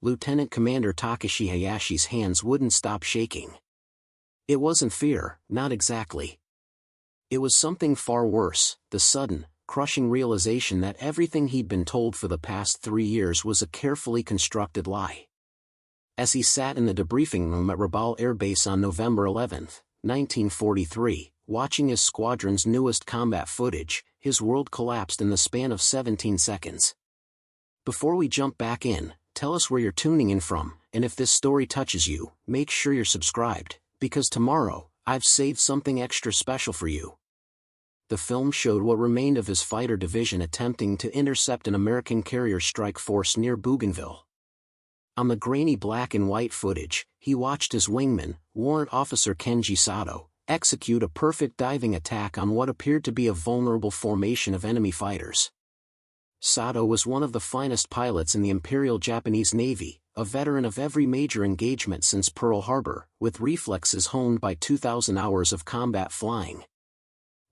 Lieutenant Commander Takeshi Hayashi's hands wouldn't stop shaking. It wasn't fear, not exactly. It was something far worse, the sudden, crushing realization that everything he'd been told for the past 3 years was a carefully constructed lie. As he sat in the debriefing room at Rabaul Air Base on November 11, 1943, watching his squadron's newest combat footage, his world collapsed in the span of 17 seconds. Before we jump back in, tell us where you're tuning in from, and if this story touches you, make sure you're subscribed, because tomorrow, I've saved something extra special for you. The film showed what remained of his fighter division attempting to intercept an American carrier strike force near Bougainville. On the grainy black and white footage, he watched his wingman, Warrant Officer Kenji Sato, execute a perfect diving attack on what appeared to be a vulnerable formation of enemy fighters. Sato was one of the finest pilots in the Imperial Japanese Navy, a veteran of every major engagement since Pearl Harbor, with reflexes honed by 2,000 hours of combat flying.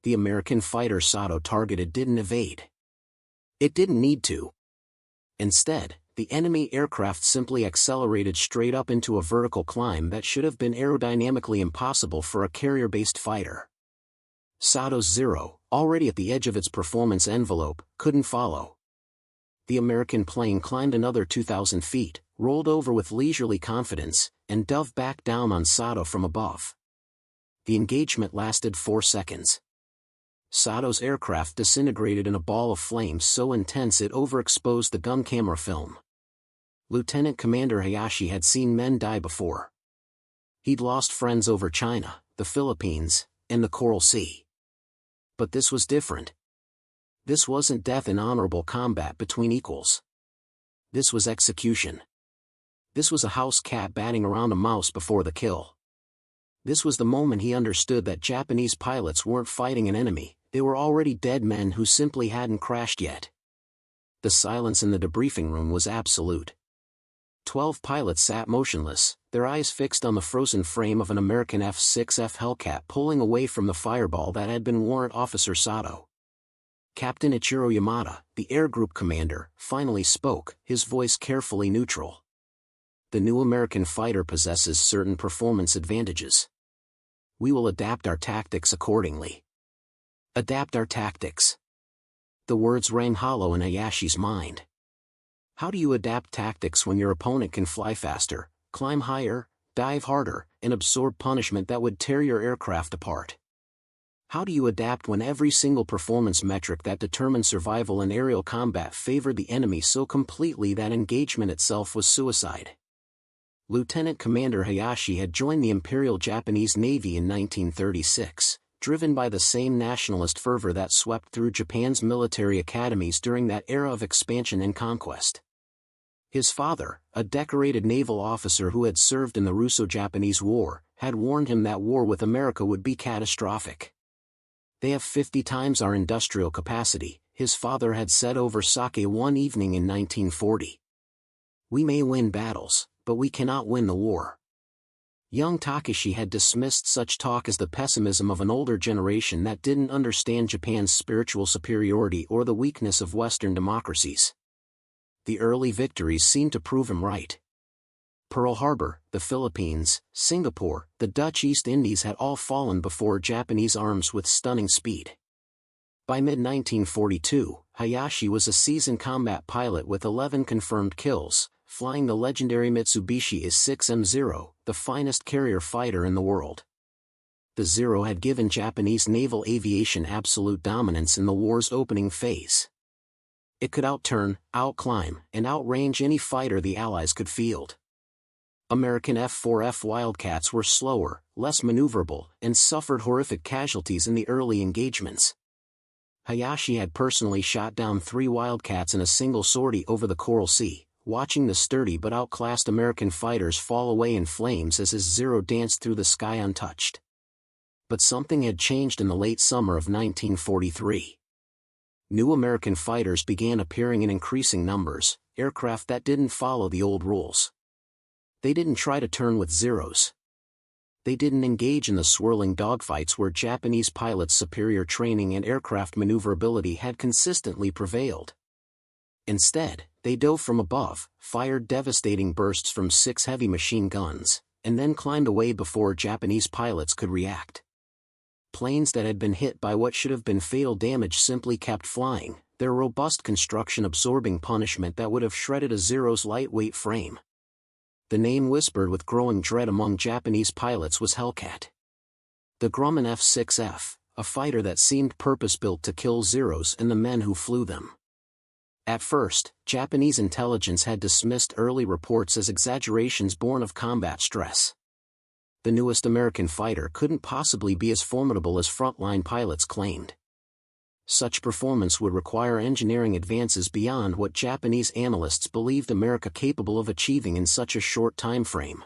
The American fighter Sato targeted didn't evade. It didn't need to. Instead, the enemy aircraft simply accelerated straight up into a vertical climb that should have been aerodynamically impossible for a carrier-based fighter. Sato's Zero, already at the edge of its performance envelope, couldn't follow. The American plane climbed another 2,000 feet, rolled over with leisurely confidence, and dove back down on Sato from above. The engagement lasted 4 seconds. Sato's aircraft disintegrated in a ball of flames so intense it overexposed the gun camera film. Lieutenant Commander Hayashi had seen men die before. He'd lost friends over China, the Philippines, and the Coral Sea. But this was different. This wasn't death in honorable combat between equals. This was execution. This was a house cat batting around a mouse before the kill. This was the moment he understood that Japanese pilots weren't fighting an enemy, they were already dead men who simply hadn't crashed yet. The silence in the debriefing room was absolute. 12 pilots sat motionless, their eyes fixed on the frozen frame of an American F6F Hellcat pulling away from the fireball that had been Warrant Officer Sato. Captain Ichiro Yamada, the air group commander, finally spoke, his voice carefully neutral. The new American fighter possesses certain performance advantages. We will adapt our tactics accordingly. Adapt our tactics. The words rang hollow in Hayashi's mind. How do you adapt tactics when your opponent can fly faster, climb higher, dive harder, and absorb punishment that would tear your aircraft apart? How do you adapt when every single performance metric that determined survival in aerial combat favored the enemy so completely that engagement itself was suicide? Lieutenant Commander Hayashi had joined the Imperial Japanese Navy in 1936, driven by the same nationalist fervor that swept through Japan's military academies during that era of expansion and conquest. His father, a decorated naval officer who had served in the Russo-Japanese War, had warned him that war with America would be catastrophic. They have 50 times our industrial capacity, his father had said over sake one evening in 1940. We may win battles, but we cannot win the war. Young Takeshi had dismissed such talk as the pessimism of an older generation that didn't understand Japan's spiritual superiority or the weakness of Western democracies. The early victories seemed to prove him right. Pearl Harbor, the Philippines, Singapore, the Dutch East Indies had all fallen before Japanese arms with stunning speed. By mid-1942, Hayashi was a seasoned combat pilot with 11 confirmed kills, flying the legendary Mitsubishi Is-6M0, the finest carrier fighter in the world. The Zero had given Japanese naval aviation absolute dominance in the war's opening phase. It could outturn, outclimb, and outrange any fighter the Allies could field. American F4F Wildcats were slower, less maneuverable, and suffered horrific casualties in the early engagements. Hayashi had personally shot down 3 Wildcats in a single sortie over the Coral Sea, watching the sturdy but outclassed American fighters fall away in flames as his Zero danced through the sky untouched. But something had changed in the late summer of 1943. New American fighters began appearing in increasing numbers, aircraft that didn't follow the old rules. They didn't try to turn with Zeros. They didn't engage in the swirling dogfights where Japanese pilots' superior training and aircraft maneuverability had consistently prevailed. Instead, They dove from above, fired devastating bursts from 6 heavy machine guns, and then climbed away before Japanese pilots could react. Planes that had been hit by what should have been fatal damage simply kept flying, their robust construction absorbing punishment that would have shredded a Zero's lightweight frame. The name whispered with growing dread among Japanese pilots was Hellcat. The Grumman F6F, a fighter that seemed purpose-built to kill Zeros and the men who flew them. At first, Japanese intelligence had dismissed early reports as exaggerations born of combat stress. The newest American fighter couldn't possibly be as formidable as frontline pilots claimed. Such performance would require engineering advances beyond what Japanese analysts believed America capable of achieving in such a short time frame.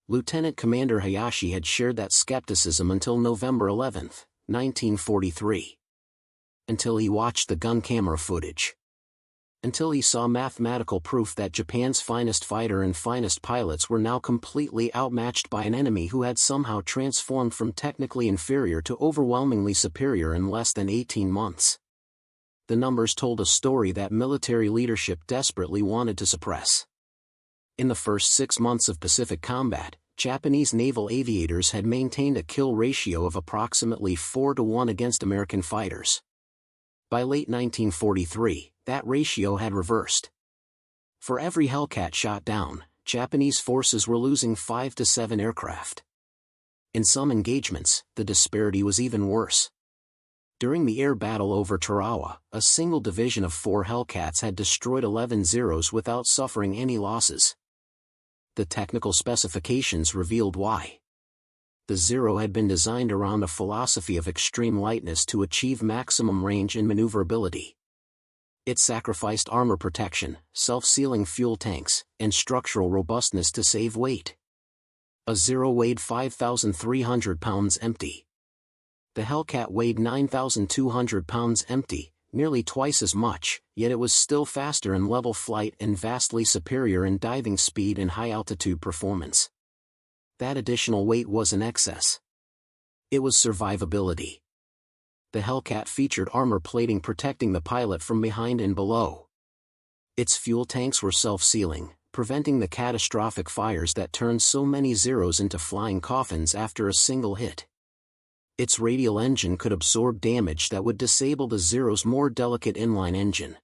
Lieutenant Commander Hayashi had shared that skepticism until November 11, 1943. Until he watched the gun camera footage. Until he saw mathematical proof that Japan's finest fighter and finest pilots were now completely outmatched by an enemy who had somehow transformed from technically inferior to overwhelmingly superior in less than 18 months. The numbers told a story that military leadership desperately wanted to suppress. In the first 6 months of Pacific combat, Japanese naval aviators had maintained a kill ratio of approximately 4-to-1 against American fighters. By late 1943, that ratio had reversed. For every Hellcat shot down, Japanese forces were losing 5 to 7 aircraft. In some engagements, the disparity was even worse. During the air battle over Tarawa, a single division of 4 Hellcats had destroyed 11 Zeros without suffering any losses. The technical specifications revealed why. The Zero had been designed around a philosophy of extreme lightness to achieve maximum range and maneuverability. It sacrificed armor protection, self-sealing fuel tanks, and structural robustness to save weight. A Zero weighed 5,300 pounds empty. The Hellcat weighed 9,200 pounds empty, nearly twice as much, yet it was still faster in level flight and vastly superior in diving speed and high-altitude performance. That additional weight was an excess. It was survivability. The Hellcat featured armor plating protecting the pilot from behind and below. Its fuel tanks were self-sealing, preventing the catastrophic fires that turned so many Zeros into flying coffins after a single hit. Its radial engine could absorb damage that would disable the Zero's more delicate inline engine.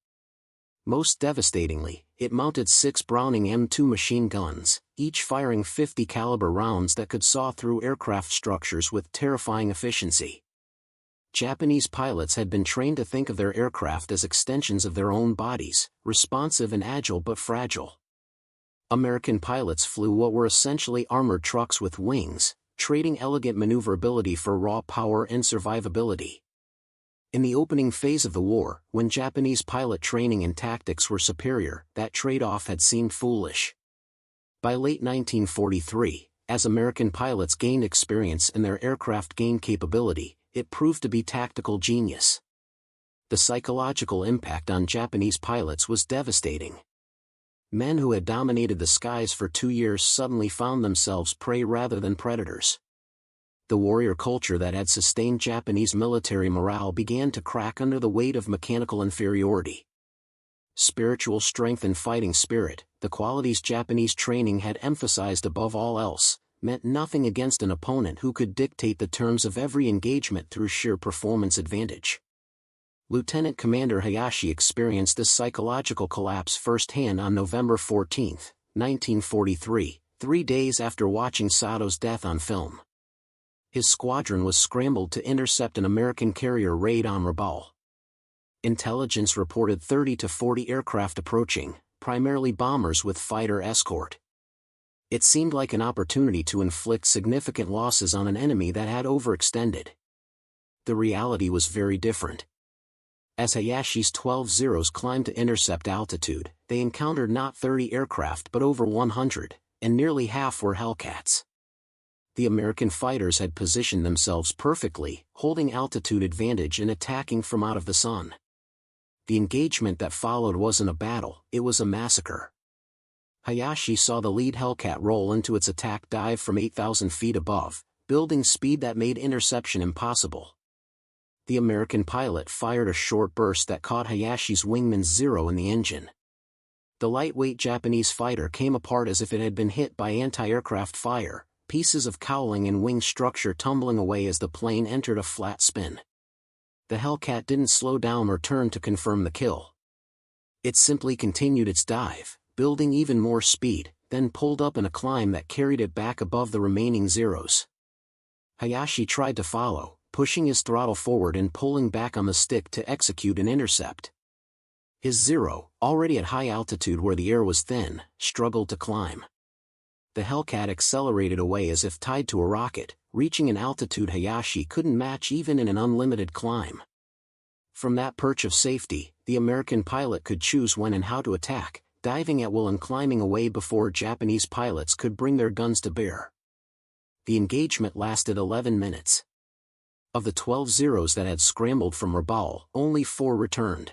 Most devastatingly, it mounted 6 Browning M2 machine guns, each firing 50 caliber rounds that could saw through aircraft structures with terrifying efficiency. Japanese pilots had been trained to think of their aircraft as extensions of their own bodies, responsive and agile but fragile. American pilots flew what were essentially armored trucks with wings, trading elegant maneuverability for raw power and survivability. In the opening phase of the war, when Japanese pilot training and tactics were superior, that trade-off had seemed foolish. By late 1943, as American pilots gained experience and their aircraft gained capability, it proved to be tactical genius. The psychological impact on Japanese pilots was devastating. Men who had dominated the skies for 2 years suddenly found themselves prey rather than predators. The warrior culture that had sustained Japanese military morale began to crack under the weight of mechanical inferiority. Spiritual strength and fighting spirit, the qualities Japanese training had emphasized above all else, meant nothing against an opponent who could dictate the terms of every engagement through sheer performance advantage. Lieutenant Commander Hayashi experienced this psychological collapse firsthand on November 14, 1943, 3 days after watching Sato's death on film. His squadron was scrambled to intercept an American carrier raid on Rabaul. Intelligence reported 30 to 40 aircraft approaching, primarily bombers with fighter escort. It seemed like an opportunity to inflict significant losses on an enemy that had overextended. The reality was very different. As Hayashi's 12 Zeros climbed to intercept altitude, they encountered not 30 aircraft but over 100, and nearly half were Hellcats. The American fighters had positioned themselves perfectly, holding altitude advantage and attacking from out of the sun. The engagement that followed wasn't a battle, it was a massacre. Hayashi saw the lead Hellcat roll into its attack dive from 8,000 feet above, building speed that made interception impossible. The American pilot fired a short burst that caught Hayashi's wingman Zero in the engine. The lightweight Japanese fighter came apart as if it had been hit by anti-aircraft fire, pieces of cowling and wing structure tumbling away as the plane entered a flat spin. The Hellcat didn't slow down or turn to confirm the kill. It simply continued its dive, building even more speed, then pulled up in a climb that carried it back above the remaining Zeros. Hayashi tried to follow, pushing his throttle forward and pulling back on the stick to execute an intercept. His Zero, already at high altitude where the air was thin, struggled to climb. The Hellcat accelerated away as if tied to a rocket, reaching an altitude Hayashi couldn't match even in an unlimited climb. From that perch of safety, the American pilot could choose when and how to attack, diving at will and climbing away before Japanese pilots could bring their guns to bear. The engagement lasted 11 minutes. Of the 12 Zeros that had scrambled from Rabaul, only 4 returned.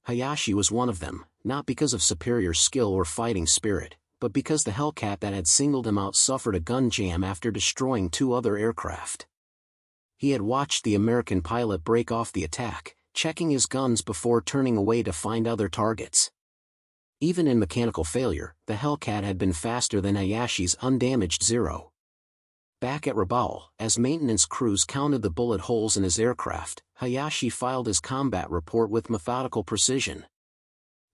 Hayashi was one of them, not because of superior skill or fighting spirit, but because the Hellcat that had singled him out suffered a gun jam after destroying 2 other aircraft. He had watched the American pilot break off the attack, checking his guns before turning away to find other targets. Even in mechanical failure, the Hellcat had been faster than Hayashi's undamaged Zero. Back at Rabaul, as maintenance crews counted the bullet holes in his aircraft, Hayashi filed his combat report with methodical precision.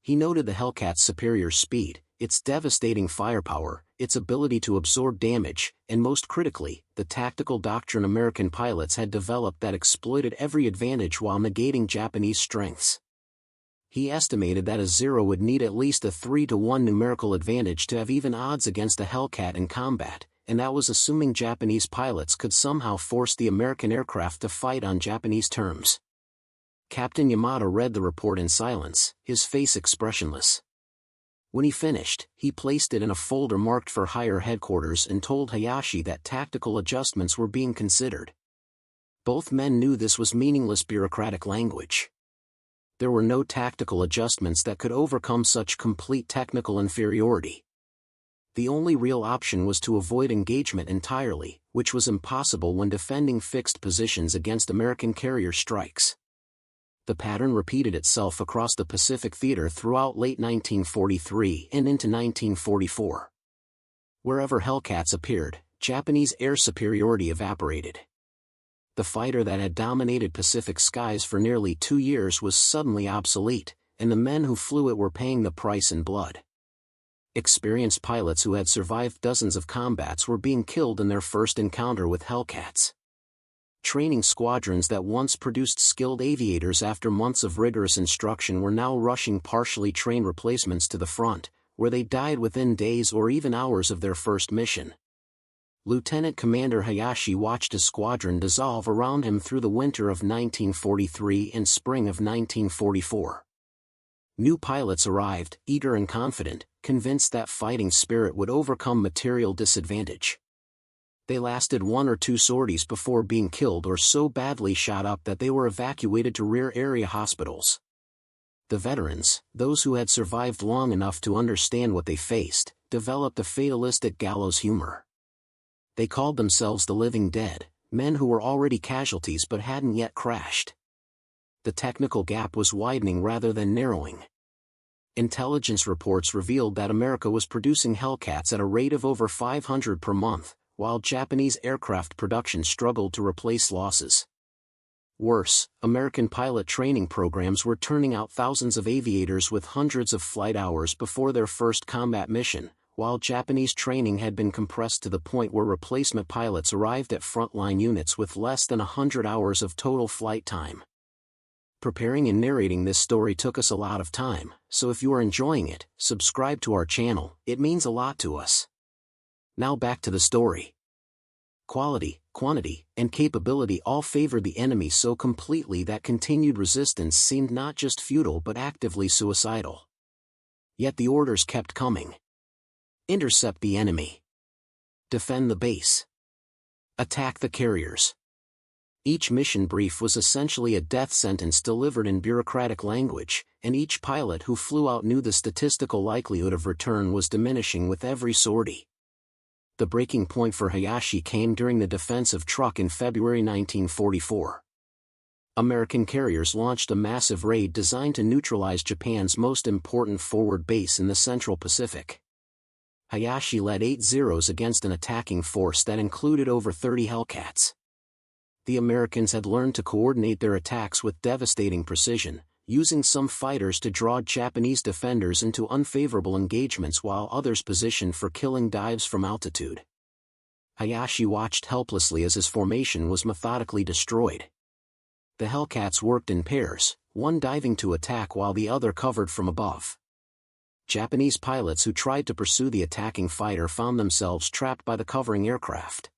He noted the Hellcat's superior speed, its devastating firepower, its ability to absorb damage, and most critically, the tactical doctrine American pilots had developed that exploited every advantage while negating Japanese strengths. He estimated that a Zero would need at least a 3-to-1 numerical advantage to have even odds against the Hellcat in combat, and that was assuming Japanese pilots could somehow force the American aircraft to fight on Japanese terms. Captain Yamada read the report in silence, his face expressionless. When he finished, he placed it in a folder marked for higher headquarters and told Hayashi that tactical adjustments were being considered. Both men knew this was meaningless bureaucratic language. There were no tactical adjustments that could overcome such complete technical inferiority. The only real option was to avoid engagement entirely, which was impossible when defending fixed positions against American carrier strikes. The pattern repeated itself across the Pacific Theater throughout late 1943 and into 1944. Wherever Hellcats appeared, Japanese air superiority evaporated. The fighter that had dominated Pacific skies for nearly 2 years was suddenly obsolete, and the men who flew it were paying the price in blood. Experienced pilots who had survived dozens of combats were being killed in their first encounter with Hellcats. Training squadrons that once produced skilled aviators after months of rigorous instruction were now rushing partially trained replacements to the front, where they died within days or even hours of their first mission. Lieutenant Commander Hayashi watched a squadron dissolve around him through the winter of 1943 and spring of 1944. New pilots arrived, eager and confident, convinced that fighting spirit would overcome material disadvantage. They lasted 1 or 2 sorties before being killed or so badly shot up that they were evacuated to rear area hospitals. The veterans, those who had survived long enough to understand what they faced, developed a fatalistic gallows humor. They called themselves the living dead, men who were already casualties but hadn't yet crashed. The technical gap was widening rather than narrowing. Intelligence reports revealed that America was producing Hellcats at a rate of over 500 per month, while Japanese aircraft production struggled to replace losses. Worse, American pilot training programs were turning out thousands of aviators with hundreds of flight hours before their first combat mission, while Japanese training had been compressed to the point where replacement pilots arrived at frontline units with less than 100 hours of total flight time. Preparing and narrating this story took us a lot of time, so if you are enjoying it, subscribe to our channel, it means a lot to us. Now back to the story. Quality, quantity, and capability all favored the enemy so completely that continued resistance seemed not just futile but actively suicidal. Yet the orders kept coming. Intercept the enemy. Defend the base. Attack the carriers. Each mission brief was essentially a death sentence delivered in bureaucratic language, and each pilot who flew out knew the statistical likelihood of return was diminishing with every sortie. The breaking point for Hayashi came during the defense of Truk in February 1944. American carriers launched a massive raid designed to neutralize Japan's most important forward base in the Central Pacific. Hayashi led 8 Zeros against an attacking force that included over 30 Hellcats. The Americans had learned to coordinate their attacks with devastating precision, using some fighters to draw Japanese defenders into unfavorable engagements while others positioned for killing dives from altitude. Hayashi watched helplessly as his formation was methodically destroyed. The Hellcats worked in pairs, one diving to attack while the other covered from above. Japanese pilots who tried to pursue the attacking fighter found themselves trapped by the covering aircraft.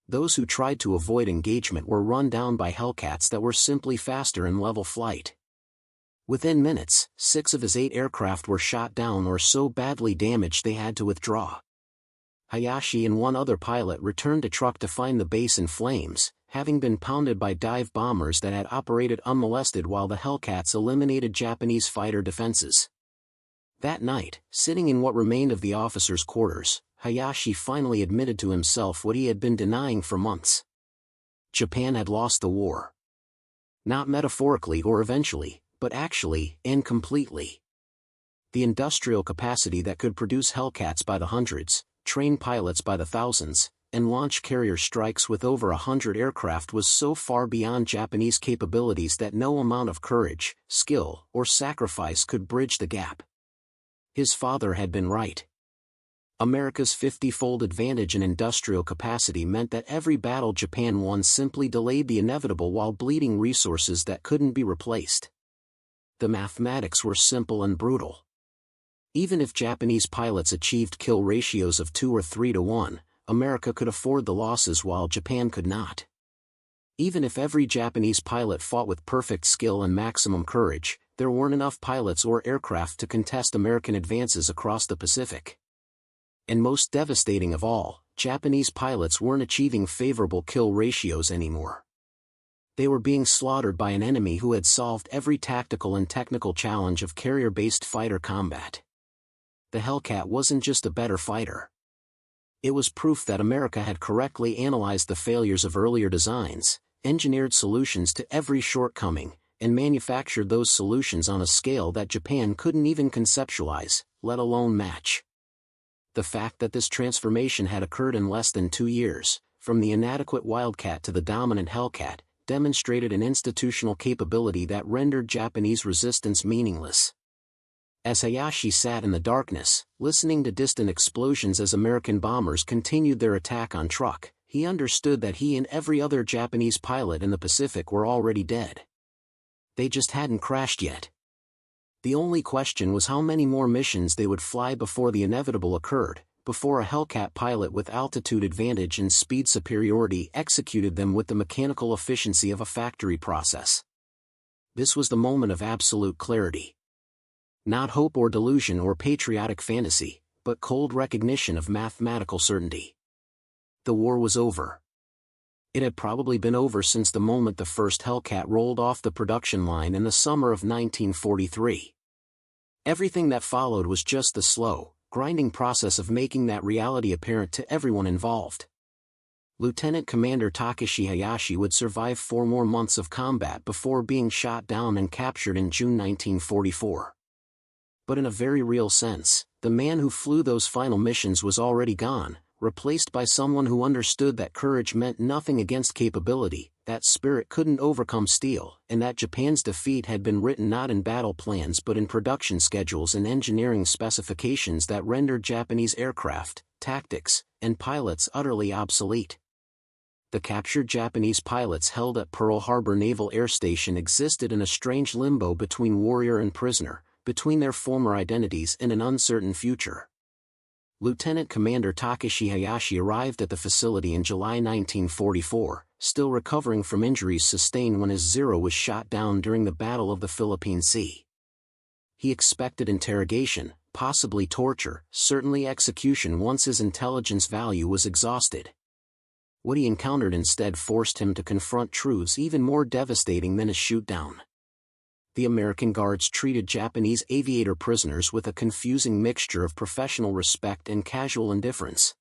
Those who tried to avoid engagement were run down by Hellcats that were simply faster in level flight. Within minutes, 6 of his 8 aircraft were shot down or so badly damaged they had to withdraw. Hayashi and one other pilot returned to truck to find the base in flames, having been pounded by dive bombers that had operated unmolested while the Hellcats eliminated Japanese fighter defenses. That night, sitting in what remained of the officers' quarters, Hayashi finally admitted to himself what he had been denying for months. Japan had lost the war. Not metaphorically or eventually, but actually and completely. The industrial capacity that could produce Hellcats by the hundreds, train pilots by the thousands, and launch carrier strikes with over 100 aircraft was so far beyond Japanese capabilities that no amount of courage, skill, or sacrifice could bridge the gap. His father had been right. America's 50-fold advantage in industrial capacity meant that every battle Japan won simply delayed the inevitable while bleeding resources that couldn't be replaced. The mathematics were simple and brutal. Even if Japanese pilots achieved kill ratios of 2 or 3 to 1, America could afford the losses while Japan could not. Even if every Japanese pilot fought with perfect skill and maximum courage, there weren't enough pilots or aircraft to contest American advances across the Pacific. And most devastating of all, Japanese pilots weren't achieving favorable kill ratios anymore. They were being slaughtered by an enemy who had solved every tactical and technical challenge of carrier-based fighter combat. The Hellcat wasn't just a better fighter. It was proof that America had correctly analyzed the failures of earlier designs, engineered solutions to every shortcoming, and manufactured those solutions on a scale that Japan couldn't even conceptualize, let alone match. The fact that this transformation had occurred in less than 2 years, from the inadequate Wildcat to the dominant Hellcat, demonstrated an institutional capability that rendered Japanese resistance meaningless. As Hayashi sat in the darkness, listening to distant explosions as American bombers continued their attack on truck, he understood that he and every other Japanese pilot in the Pacific were already dead. They just hadn't crashed yet. The only question was how many more missions they would fly before the inevitable occurred, before a Hellcat pilot with altitude advantage and speed superiority executed them with the mechanical efficiency of a factory process. This was the moment of absolute clarity. Not hope or delusion or patriotic fantasy, but cold recognition of mathematical certainty. The war was over. It had probably been over since the moment the first Hellcat rolled off the production line in the summer of 1943. Everything that followed was just the slow, grinding process of making that reality apparent to everyone involved. Lieutenant Commander Takeshi Hayashi would survive 4 more months of combat before being shot down and captured in June 1944. But in a very real sense, the man who flew those final missions was already gone, replaced by someone who understood that courage meant nothing against capability, that spirit couldn't overcome steel, and that Japan's defeat had been written not in battle plans but in production schedules and engineering specifications that rendered Japanese aircraft, tactics, and pilots utterly obsolete. The captured Japanese pilots held at Pearl Harbor Naval Air Station existed in a strange limbo between warrior and prisoner, between their former identities and an uncertain future. Lieutenant Commander Takeshi Hayashi arrived at the facility in July 1944, still recovering from injuries sustained when his Zero was shot down during the Battle of the Philippine Sea. He expected interrogation, possibly torture, certainly execution once his intelligence value was exhausted. What he encountered instead forced him to confront truths even more devastating than a shoot-down. The American guards treated Japanese aviator prisoners with a confusing mixture of professional respect and casual indifference.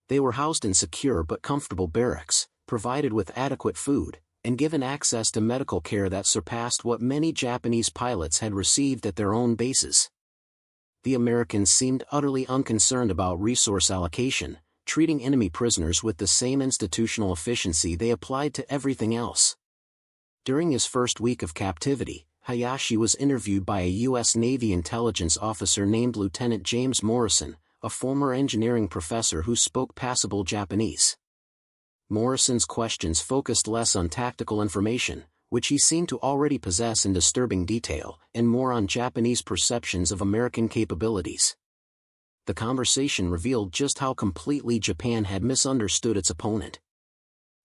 They were housed in secure but comfortable barracks, provided with adequate food, and given access to medical care that surpassed what many Japanese pilots had received at their own bases. The Americans seemed utterly unconcerned about resource allocation, treating enemy prisoners with the same institutional efficiency they applied to everything else. During his first week of captivity, Hayashi was interviewed by a U.S. Navy intelligence officer named Lieutenant James Morrison, a former engineering professor who spoke passable Japanese. Morrison's questions focused less on tactical information, which he seemed to already possess in disturbing detail, and more on Japanese perceptions of American capabilities. The conversation revealed just how completely Japan had misunderstood its opponent.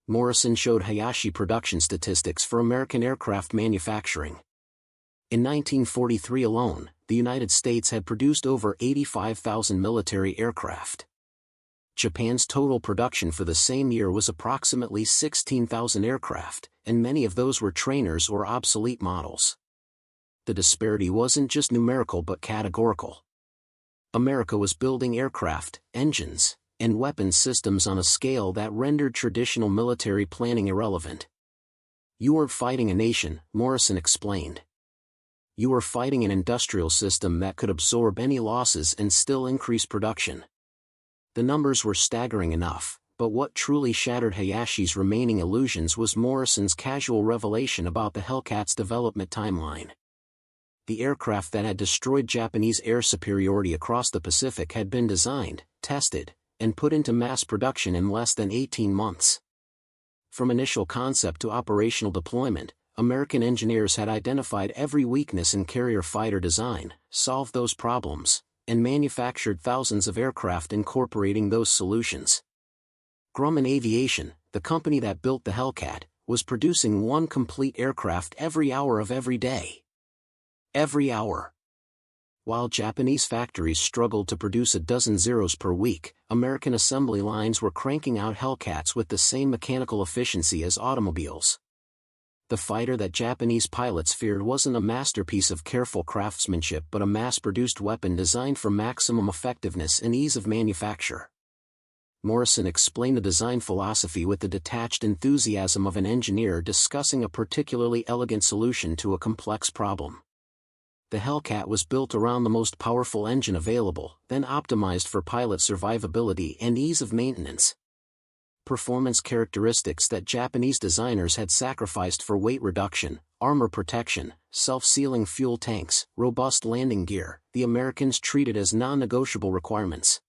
Morrison showed Hayashi production statistics for American aircraft manufacturing. In 1943 alone, the United States had produced over 85,000 military aircraft. Japan's total production for the same year was approximately 16,000 aircraft, and many of those were trainers or obsolete models. The disparity wasn't just numerical but categorical. America was building aircraft, engines, and weapons systems on a scale that rendered traditional military planning irrelevant. "You weren't fighting a nation," Morrison explained. "You were fighting an industrial system that could absorb any losses and still increase production." The numbers were staggering enough, but what truly shattered Hayashi's remaining illusions was Morrison's casual revelation about the Hellcat's development timeline. The aircraft that had destroyed Japanese air superiority across the Pacific had been designed, tested, and put into mass production in less than 18 months. From initial concept to operational deployment, American engineers had identified every weakness in carrier fighter design, solved those problems, and manufactured thousands of aircraft incorporating those solutions. Grumman Aviation, the company that built the Hellcat, was producing one complete aircraft every hour of every day. Every hour. While Japanese factories struggled to produce a dozen Zeros per week, American assembly lines were cranking out Hellcats with the same mechanical efficiency as automobiles. The fighter that Japanese pilots feared wasn't a masterpiece of careful craftsmanship but a mass-produced weapon designed for maximum effectiveness and ease of manufacture. Morrison explained the design philosophy with the detached enthusiasm of an engineer discussing a particularly elegant solution to a complex problem. The Hellcat was built around the most powerful engine available, then optimized for pilot survivability and ease of maintenance. Performance characteristics that Japanese designers had sacrificed for weight reduction, armor protection, self-sealing fuel tanks, robust landing gear, the Americans treated as non-negotiable requirements.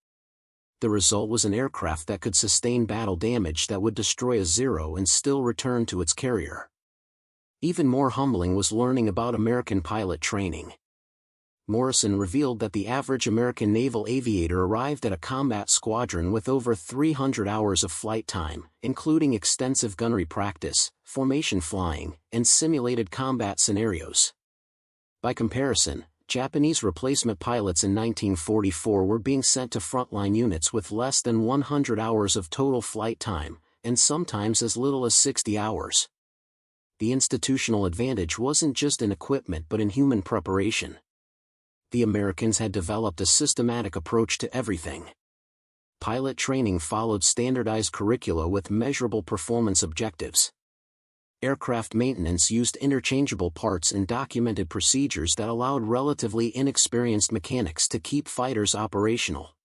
The result was an aircraft that could sustain battle damage that would destroy a Zero and still return to its carrier. Even more humbling was learning about American pilot training. Morrison revealed that the average American naval aviator arrived at a combat squadron with over 300 hours of flight time, including extensive gunnery practice, formation flying, and simulated combat scenarios. By comparison, Japanese replacement pilots in 1944 were being sent to frontline units with less than 100 hours of total flight time, and sometimes as little as 60 hours. The institutional advantage wasn't just in equipment but in human preparation. The Americans had developed a systematic approach to everything. Pilot training followed standardized curricula with measurable performance objectives. Aircraft maintenance used interchangeable parts and documented procedures that allowed relatively inexperienced mechanics to keep fighters operational.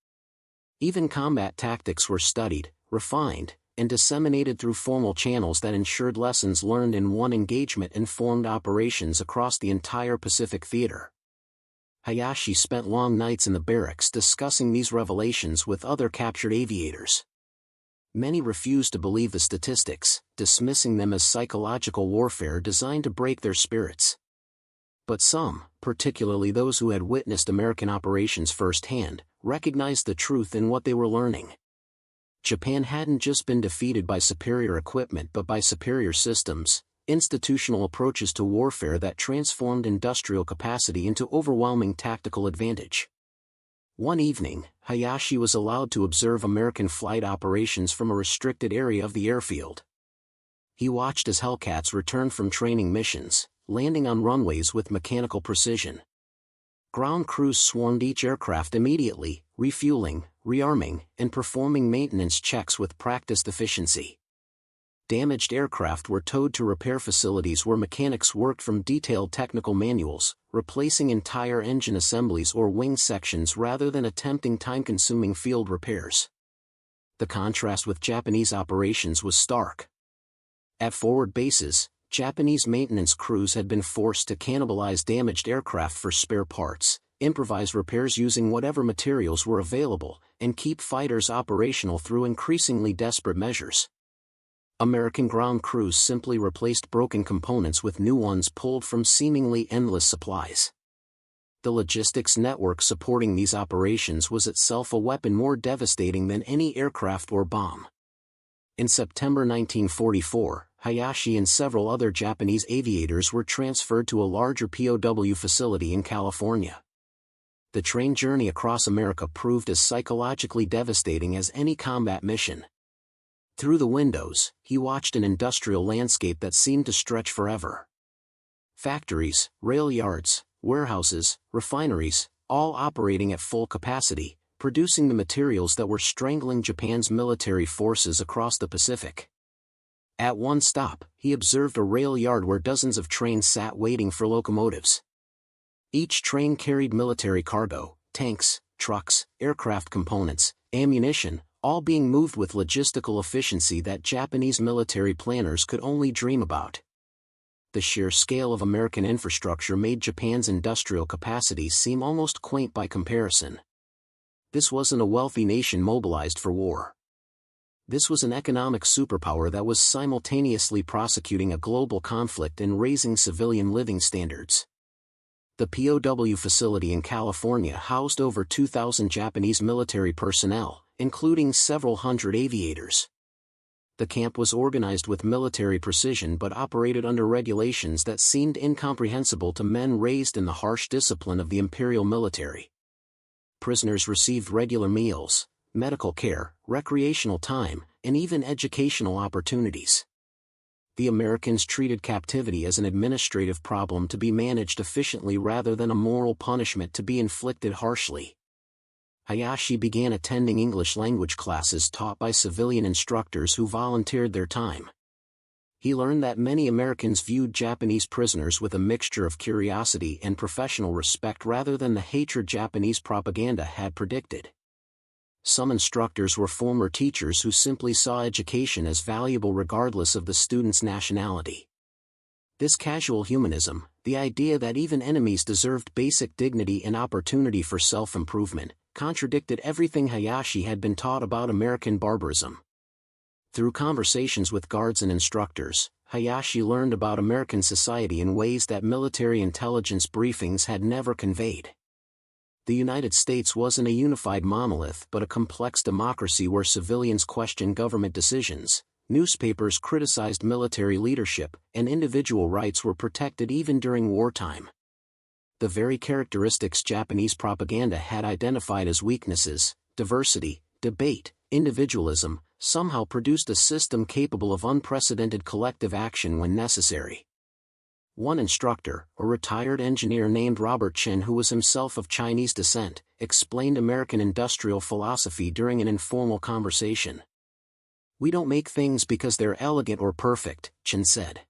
Even combat tactics were studied, refined, and disseminated through formal channels that ensured lessons learned in one engagement informed operations across the entire Pacific theater. Hayashi spent long nights in the barracks discussing these revelations with other captured aviators. Many refused to believe the statistics, dismissing them as psychological warfare designed to break their spirits. But some, particularly those who had witnessed American operations firsthand, recognized the truth in what they were learning. Japan hadn't just been defeated by superior equipment but by superior systems, institutional approaches to warfare that transformed industrial capacity into overwhelming tactical advantage. One evening, Hayashi was allowed to observe American flight operations from a restricted area of the airfield. He watched as Hellcats returned from training missions, landing on runways with mechanical precision. Ground crews swarmed each aircraft immediately, refueling, rearming, and performing maintenance checks with practiced efficiency. damaged aircraft were towed to repair facilities where mechanics worked from detailed technical manuals, replacing entire engine assemblies or wing sections rather than attempting time-consuming field repairs. The contrast with Japanese operations was stark. At forward bases, Japanese maintenance crews had been forced to cannibalize damaged aircraft for spare parts, improvise repairs using whatever materials were available, and keep fighters operational through increasingly desperate measures. American ground crews simply replaced broken components with new ones pulled from seemingly endless supplies. The logistics network supporting these operations was itself a weapon more devastating than any aircraft or bomb. In September 1944, Hayashi and several other Japanese aviators were transferred to a larger POW facility in California. The train journey across America proved as psychologically devastating as any combat mission. Through the windows, he watched an industrial landscape that seemed to stretch forever. Factories, rail yards, warehouses, refineries, all operating at full capacity, producing the materials that were strangling Japan's military forces across the Pacific. At one stop, he observed a rail yard where dozens of trains sat waiting for locomotives. Each train carried military cargo, tanks, trucks, aircraft components, ammunition, all being moved with logistical efficiency that Japanese military planners could only dream about. The sheer scale of American infrastructure made Japan's industrial capacity seem almost quaint by comparison. This wasn't a wealthy nation mobilized for war. This was an economic superpower that was simultaneously prosecuting a global conflict and raising civilian living standards. The POW facility in California housed over 2,000 Japanese military personnel, including several hundred aviators. The camp was organized with military precision but operated under regulations that seemed incomprehensible to men raised in the harsh discipline of the imperial military. Prisoners received regular meals, medical care, recreational time, and even educational opportunities. The Americans treated captivity as an administrative problem to be managed efficiently rather than a moral punishment to be inflicted harshly. Hayashi began attending English language classes taught by civilian instructors who volunteered their time. He learned that many Americans viewed Japanese prisoners with a mixture of curiosity and professional respect rather than the hatred Japanese propaganda had predicted. Some instructors were former teachers who simply saw education as valuable regardless of the student's nationality. This casual humanism, the idea that even enemies deserved basic dignity and opportunity for self-improvement, contradicted everything Hayashi had been taught about American barbarism. Through conversations with guards and instructors, Hayashi learned about American society in ways that military intelligence briefings had never conveyed. The United States wasn't a unified monolith but a complex democracy where civilians questioned government decisions, newspapers criticized military leadership, and individual rights were protected even during wartime. The very characteristics Japanese propaganda had identified as weaknesses, diversity, debate, individualism, somehow produced a system capable of unprecedented collective action when necessary. One instructor, a retired engineer named Robert Chen who was himself of Chinese descent, explained American industrial philosophy during an informal conversation. "We don't make things because they're elegant or perfect," Chen said.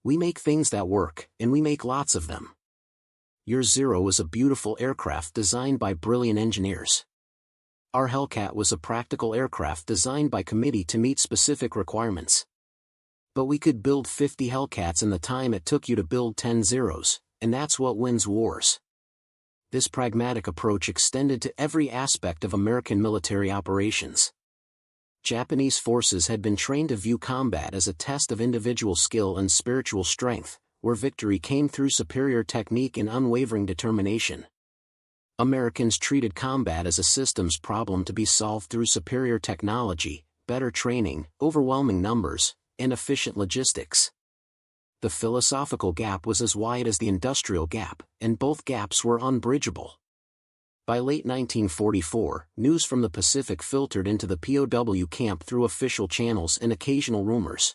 "We make things that work, and we make lots of them. Your Zero was a beautiful aircraft designed by brilliant engineers. Our Hellcat was a practical aircraft designed by committee to meet specific requirements. But we could build 50 Hellcats in the time it took you to build 10 Zeros, and that's what wins wars." This pragmatic approach extended to every aspect of American military operations. Japanese forces had been trained to view combat as a test of individual skill and spiritual strength, where victory came through superior technique and unwavering determination. Americans treated combat as a systems problem to be solved through superior technology, better training, overwhelming numbers, and efficient logistics. The philosophical gap was as wide as the industrial gap, and both gaps were unbridgeable. By late 1944, news from the Pacific filtered into the POW camp through official channels and occasional rumors.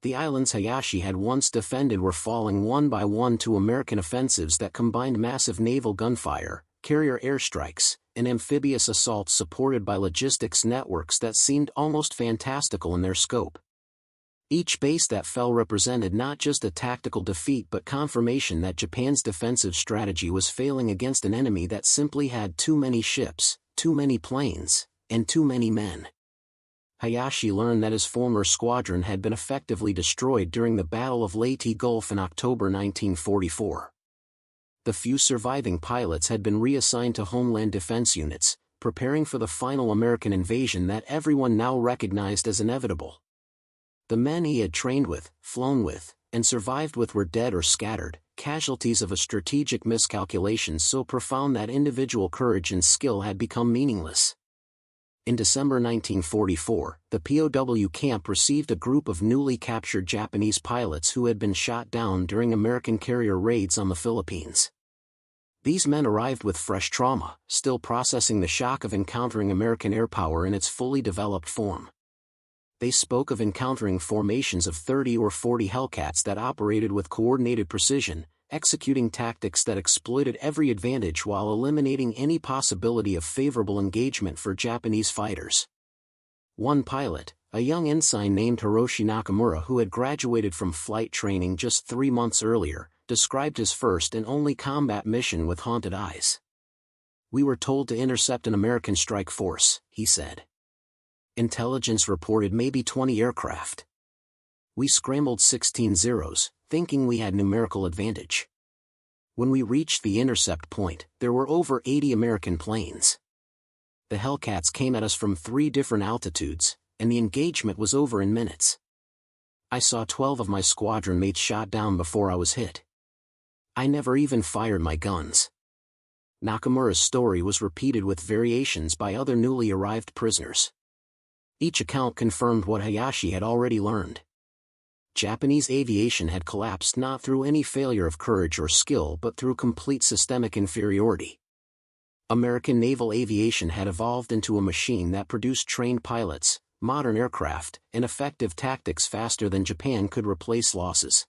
The islands Hayashi had once defended were falling one by one to American offensives that combined massive naval gunfire, carrier airstrikes, and amphibious assaults supported by logistics networks that seemed almost fantastical in their scope. Each base that fell represented not just a tactical defeat but confirmation that Japan's defensive strategy was failing against an enemy that simply had too many ships, too many planes, and too many men. Hayashi learned that his former squadron had been effectively destroyed during the Battle of Leyte Gulf in October 1944. The few surviving pilots had been reassigned to Homeland Defense units, preparing for the final American invasion that everyone now recognized as inevitable. The men he had trained with, flown with, and survived with were dead or scattered, casualties of a strategic miscalculation so profound that individual courage and skill had become meaningless. In December 1944, the POW camp received a group of newly captured Japanese pilots who had been shot down during American carrier raids on the Philippines. These men arrived with fresh trauma, still processing the shock of encountering American air power in its fully developed form. They spoke of encountering formations of 30 or 40 Hellcats that operated with coordinated precision, executing tactics that exploited every advantage while eliminating any possibility of favorable engagement for Japanese fighters. One pilot, a young ensign named Hiroshi Nakamura who had graduated from flight training just 3 months earlier, described his first and only combat mission with haunted eyes. "We were told to intercept an American strike force," he said. "Intelligence reported maybe 20 aircraft. We scrambled 16 zeros, thinking we had numerical advantage. When we reached the intercept point, there were over 80 American planes. The Hellcats came at us from 3 different altitudes, and the engagement was over in minutes. I saw 12 of my squadron mates shot down before I was hit. I never even fired my guns." Nakamura's story was repeated with variations by other newly arrived prisoners. Each account confirmed what Hayashi had already learned. Japanese aviation had collapsed not through any failure of courage or skill but through complete systemic inferiority. American naval aviation had evolved into a machine that produced trained pilots, modern aircraft, and effective tactics faster than Japan could replace losses.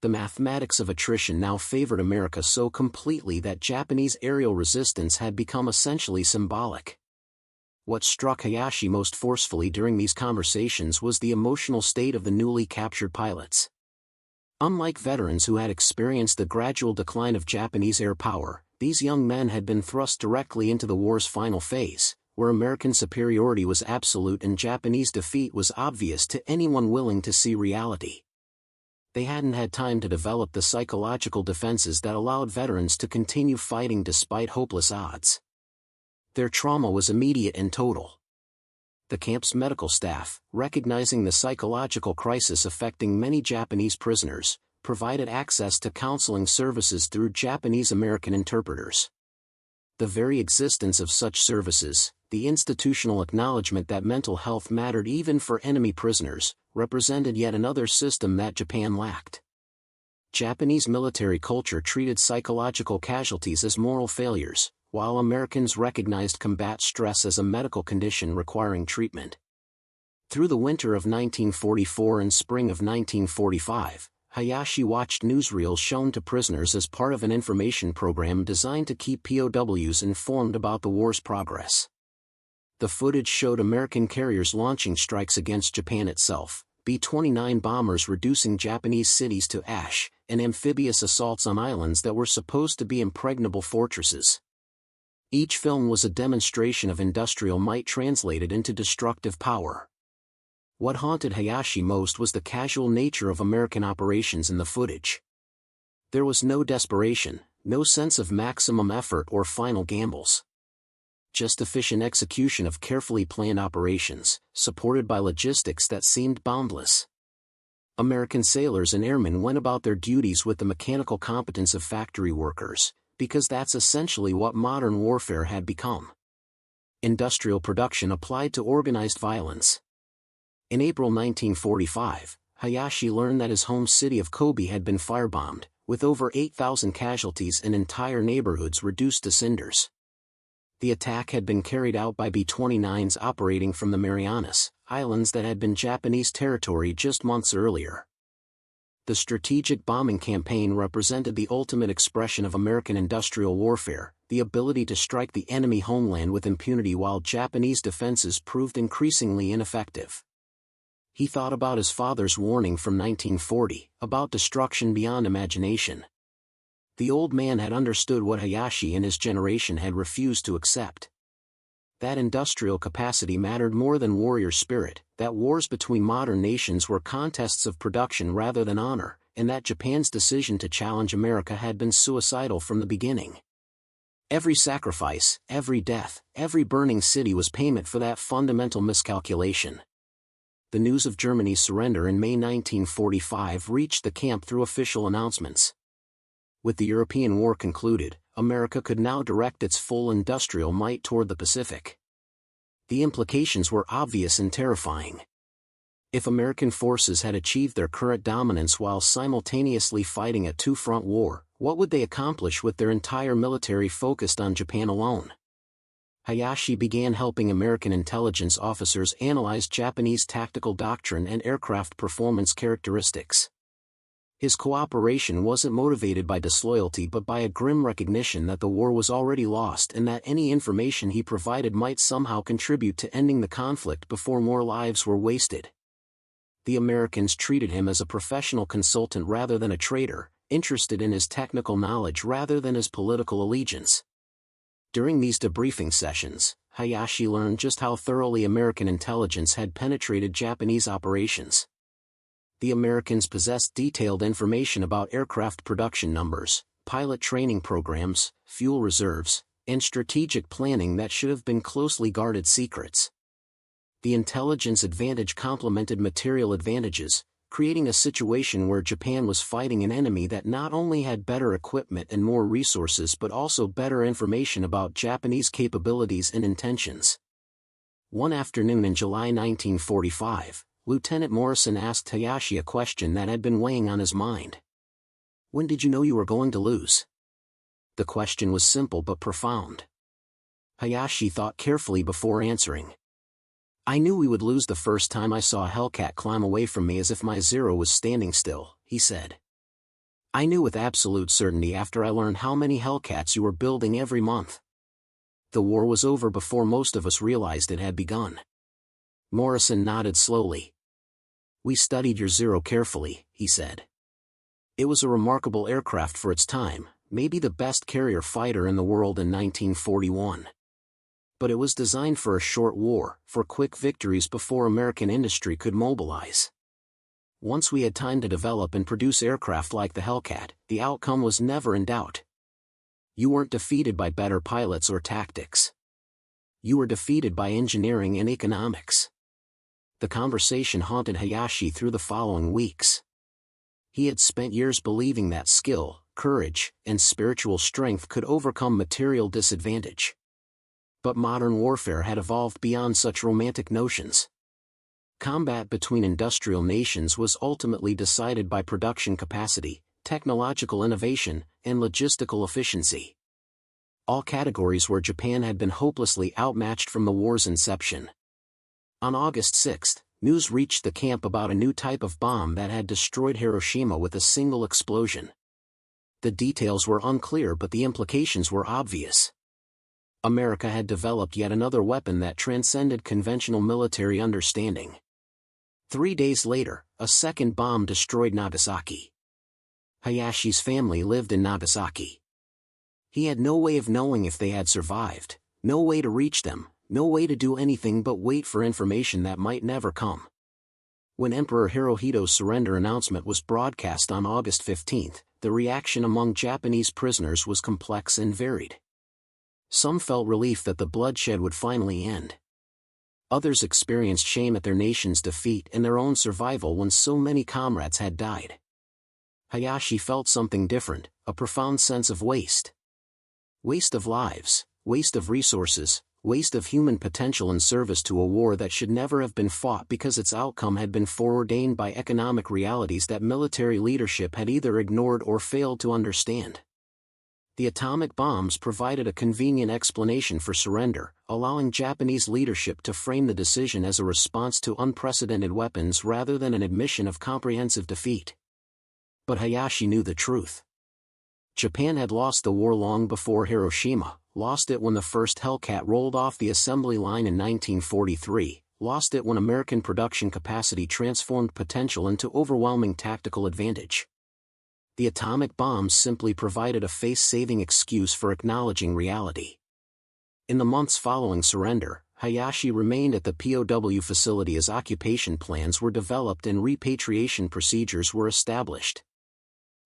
The mathematics of attrition now favored America so completely that Japanese aerial resistance had become essentially symbolic. What struck Hayashi most forcefully during these conversations was the emotional state of the newly captured pilots. Unlike veterans who had experienced the gradual decline of Japanese air power, these young men had been thrust directly into the war's final phase, where American superiority was absolute and Japanese defeat was obvious to anyone willing to see reality. They hadn't had time to develop the psychological defenses that allowed veterans to continue fighting despite hopeless odds. Their trauma was immediate and total. The camp's medical staff, recognizing the psychological crisis affecting many Japanese prisoners, provided access to counseling services through Japanese-American interpreters. The very existence of such services, the institutional acknowledgement that mental health mattered even for enemy prisoners, represented yet another system that Japan lacked. Japanese military culture treated psychological casualties as moral failures, while Americans recognized combat stress as a medical condition requiring treatment. Through the winter of 1944 and spring of 1945, Hayashi watched newsreels shown to prisoners as part of an information program designed to keep POWs informed about the war's progress. The footage showed American carriers launching strikes against Japan itself, B-29 bombers reducing Japanese cities to ash, and amphibious assaults on islands that were supposed to be impregnable fortresses. Each film was a demonstration of industrial might translated into destructive power. What haunted Hayashi most was the casual nature of American operations in the footage. There was no desperation, no sense of maximum effort or final gambles. Just efficient execution of carefully planned operations, supported by logistics that seemed boundless. American sailors and airmen went about their duties with the mechanical competence of factory workers, because that's essentially what modern warfare had become. Industrial production applied to organized violence. In April 1945, Hayashi learned that his home city of Kobe had been firebombed, with over 8,000 casualties and entire neighborhoods reduced to cinders. The attack had been carried out by B-29s operating from the Marianas Islands that had been Japanese territory just months earlier. The strategic bombing campaign represented the ultimate expression of American industrial warfare, the ability to strike the enemy homeland with impunity while Japanese defenses proved increasingly ineffective. He thought about his father's warning from 1940, about destruction beyond imagination. The old man had understood what Hayashi and his generation had refused to accept. That industrial capacity mattered more than warrior spirit, that wars between modern nations were contests of production rather than honor, and that Japan's decision to challenge America had been suicidal from the beginning. Every sacrifice, every death, every burning city was payment for that fundamental miscalculation. The news of Germany's surrender in May 1945 reached the camp through official announcements. With the European war concluded, America could now direct its full industrial might toward the Pacific. The implications were obvious and terrifying. If American forces had achieved their current dominance while simultaneously fighting a two-front war, what would they accomplish with their entire military focused on Japan alone? Hayashi began helping American intelligence officers analyze Japanese tactical doctrine and aircraft performance characteristics. His cooperation wasn't motivated by disloyalty but by a grim recognition that the war was already lost and that any information he provided might somehow contribute to ending the conflict before more lives were wasted. The Americans treated him as a professional consultant rather than a traitor, interested in his technical knowledge rather than his political allegiance. During these debriefing sessions, Hayashi learned just how thoroughly American intelligence had penetrated Japanese operations. The Americans possessed detailed information about aircraft production numbers, pilot training programs, fuel reserves, and strategic planning that should have been closely guarded secrets. The intelligence advantage complemented material advantages, creating a situation where Japan was fighting an enemy that not only had better equipment and more resources but also better information about Japanese capabilities and intentions. One afternoon in July 1945, Lieutenant Morrison asked Hayashi a question that had been weighing on his mind. "When did you know you were going to lose?" The question was simple but profound. Hayashi thought carefully before answering. "I knew we would lose the first time I saw a Hellcat climb away from me as if my Zero was standing still," he said. "I knew with absolute certainty after I learned how many Hellcats you were building every month. The war was over before most of us realized it had begun." Morrison nodded slowly. "We studied your Zero carefully," he said. "It was a remarkable aircraft for its time, maybe the best carrier fighter in the world in 1941. But it was designed for a short war, for quick victories before American industry could mobilize. Once we had time to develop and produce aircraft like the Hellcat, the outcome was never in doubt. You weren't defeated by better pilots or tactics. You were defeated by engineering and economics." The conversation haunted Hayashi through the following weeks. He had spent years believing that skill, courage, and spiritual strength could overcome material disadvantage. But modern warfare had evolved beyond such romantic notions. Combat between industrial nations was ultimately decided by production capacity, technological innovation, and logistical efficiency. All categories where Japan had been hopelessly outmatched from the war's inception. On August 6, news reached the camp about a new type of bomb that had destroyed Hiroshima with a single explosion. The details were unclear but the implications were obvious. America had developed yet another weapon that transcended conventional military understanding. 3 days later, a second bomb destroyed Nagasaki. Hayashi's family lived in Nagasaki. He had no way of knowing if they had survived, no way to reach them, no way to do anything but wait for information that might never come. When Emperor Hirohito's surrender announcement was broadcast on August 15, the reaction among Japanese prisoners was complex and varied. Some felt relief that the bloodshed would finally end. Others experienced shame at their nation's defeat and their own survival when so many comrades had died. Hayashi felt something different, a profound sense of waste. Waste of lives, waste of resources, waste of human potential in service to a war that should never have been fought because its outcome had been foreordained by economic realities that military leadership had either ignored or failed to understand. The atomic bombs provided a convenient explanation for surrender, allowing Japanese leadership to frame the decision as a response to unprecedented weapons rather than an admission of comprehensive defeat. But Hayashi knew the truth. Japan had lost the war long before Hiroshima, lost it when the first Hellcat rolled off the assembly line in 1943, lost it when American production capacity transformed potential into overwhelming tactical advantage. The atomic bombs simply provided a face-saving excuse for acknowledging reality. In the months following surrender, Hayashi remained at the POW facility as occupation plans were developed and repatriation procedures were established.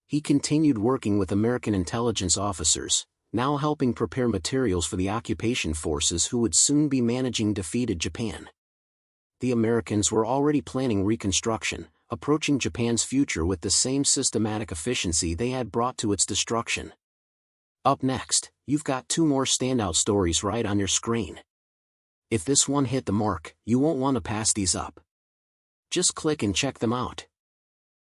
He continued working with American intelligence officers, now helping prepare materials for the occupation forces who would soon be managing defeated Japan. The Americans were already planning reconstruction, approaching Japan's future with the same systematic efficiency they had brought to its destruction. Up next, you've got 2 more standout stories right on your screen. If this one hit the mark, you won't want to pass these up. Just click and check them out.